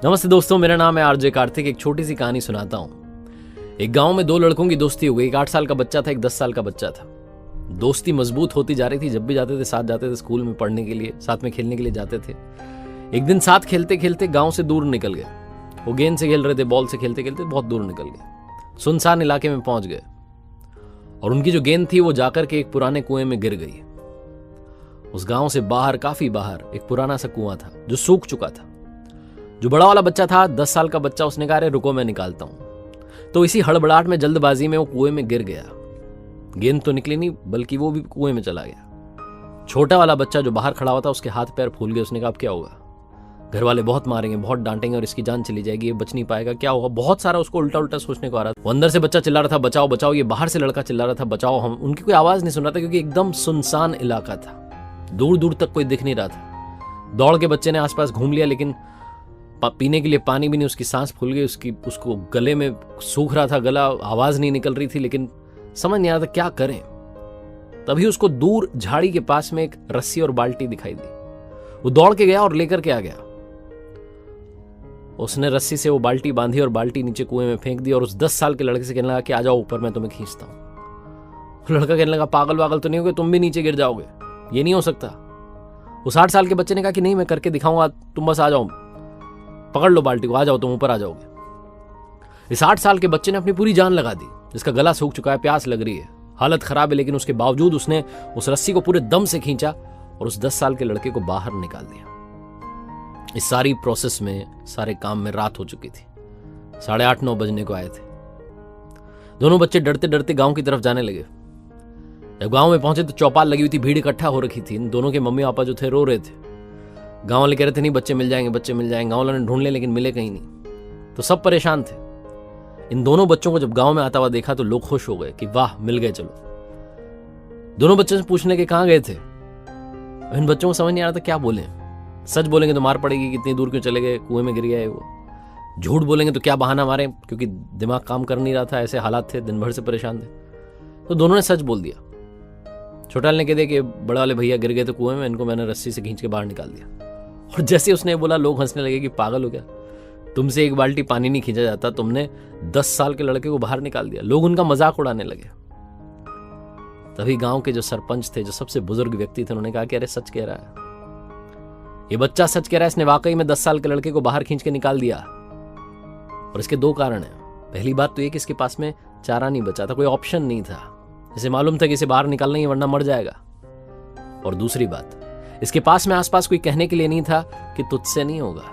नमस्ते दोस्तों, मेरा नाम है आरजे कार्तिक। एक छोटी सी कहानी सुनाता हूँ। एक गांव में दो लड़कों की दोस्ती हो गई। एक 8 साल का बच्चा था, एक 10 साल का बच्चा था। दोस्ती मजबूत होती जा रही थी। जब भी जाते थे साथ जाते थे, स्कूल में पढ़ने के लिए, साथ में खेलने के लिए जाते थे। एक दिन साथ खेलते खेलते गांव से दूर निकल गए। वो गेंद से खेल रहे थे, बॉल से खेलते खेलते बहुत दूर निकल गए। सुनसान इलाके में पहुंच गए और उनकी जो गेंद थी वो जाकर के एक पुराने कुएं में गिर गई। उस गांव से बाहर, काफी बाहर, एक पुराना सा कुआं था जो सूख चुका था। जो बड़ा वाला बच्चा था, 10 साल का बच्चा, उसने कहा, अरे रुको, मैं निकालता हूं। तो इसी हड़बड़ाहट में, जल्दबाजी में वो कुएं में गिर गया। गेंद तो निकली नहीं, बल्कि वो भी कुएं में चला गया। छोटा वाला बच्चा जो बाहर खड़ा हुआ था, उसके हाथ पैर फूल गए। उसने कहा, अब क्या होगा? घर वाले बहुत मारेंगे, बहुत डांटेंगे और इसकी जान चली जाएगी, ये बच नहीं पाएगा, क्या होगा? बहुत सारा उसको उल्टा उल्टा सोचने को आ रहा था। वो अंदर से बच्चा चिल्ला रहा था, बचाओ बचाओ। ये बाहर से लड़का चिल्ला रहा था, बचाओ। हम उनकी कोई आवाज नहीं सुन रहा था, क्योंकि एकदम सुनसान इलाका था। दूर दूर तक कोई दिख नहीं रहा था। दौड़ के बच्चे ने आसपास घूम लिया, लेकिन पीने के लिए पानी भी नहीं। उसकी सांस फूल गई, उसको गले में सूख रहा था गला, आवाज नहीं निकल रही थी, लेकिन समझ नहीं आ रहा था क्या करें। तभी उसको दूर झाड़ी के पास में एक रस्सी और बाल्टी दिखाई दी। वो दौड़ के गया और लेकर के आ गया। उसने रस्सी से वो बाल्टी बांधी और बाल्टी नीचे कुएं में फेंक दी और उस 10 साल के लड़के से कहने लगा कि आ जाओ ऊपर, मैं तुम्हें खींचता हूं। लड़का कहने लगा, पागल वागल तो नहीं होगे, तुम भी नीचे गिर जाओगे, ये नहीं हो सकता। उस 8 साल के बच्चे ने कहा कि नहीं, मैं करके दिखाऊंगा, तुम बस आ जाओ, पकड़ लो बाल्टी को, आ जाओ, तुम ऊपर आ जाओगे। इस 8 साल के बच्चे ने अपनी पूरी जान लगा दी। जिसका गला सूख चुका है, प्यास लग रही है, हालत खराब है, लेकिन उसके बावजूद उसने उस रस्सी को पूरे दम से खींचा और उस 10 साल के लड़के को बाहर निकाल दिया। इस सारी प्रोसेस में, सारे काम में रात हो चुकी थी। 8:30-9 बजने को आए थे। दोनों बच्चे डरते डरते गांव की तरफ जाने लगे। जब गांव में पहुंचे तो चौपाल लगी हुई थी, भीड़ इकट्ठा हो रखी थी। इन दोनों के मम्मी पापा जो थे रो रहे थे। गांव वाले कह रहे थे, नहीं, बच्चे मिल जाएंगे, बच्चे मिल जाएंगे। गांव वालों ने ढूंढ लिए, लेकिन मिले कहीं नहीं। तो सब परेशान थे। इन दोनों बच्चों को जब गांव में आता हुआ देखा तो लोग खुश हो गए कि वाह, मिल गए, चलो। दोनों बच्चों से पूछने के कहां गए थे। इन बच्चों को समझ नहीं आ रहा था क्या बोले। सच बोलेंगे तो मार पड़ेगी, कितनी दूर क्यों चले गए, कुएं में गिर गया है वो। झूठ बोलेंगे तो क्या बहाना मारे, क्योंकि दिमाग काम कर नहीं रहा था, ऐसे हालात थे, दिन भर से परेशान थे। तो दोनों ने सच बोल दिया। छोटा वाले ने कह दिया कि बड़ा वाले भैया गिर गए थे कुएं में, इनको मैंने रस्सी से खींच के बाहर निकाल दिया। और जैसे उसने बोला, लोग हंसने लगे कि पागल हो गया, तुमसे एक बाल्टी पानी नहीं खींचा जाता, तुमने 10 साल के लड़के को बाहर निकाल दिया। लोग उनका मजाक उड़ाने लगे। तभी गांव के जो सरपंच थे, जो सबसे बुजुर्ग व्यक्ति थे, उन्होंने कहा कि अरे सच कह रहा है, ये बच्चा सच कह रहा है, इसने वाकई में 10 साल के लड़के को बाहर खींच के निकाल दिया। और इसके 2 कारण हैं। पहली बात तो ये कि इसके पास में चारा नहीं बचा था, कोई ऑप्शन नहीं था। इसे मालूम था कि इसे बाहर निकालना ही, वरना मर जाएगा। और दूसरी बात, इसके पास में आसपास कोई कहने के लिए नहीं था कि तुझसे नहीं होगा।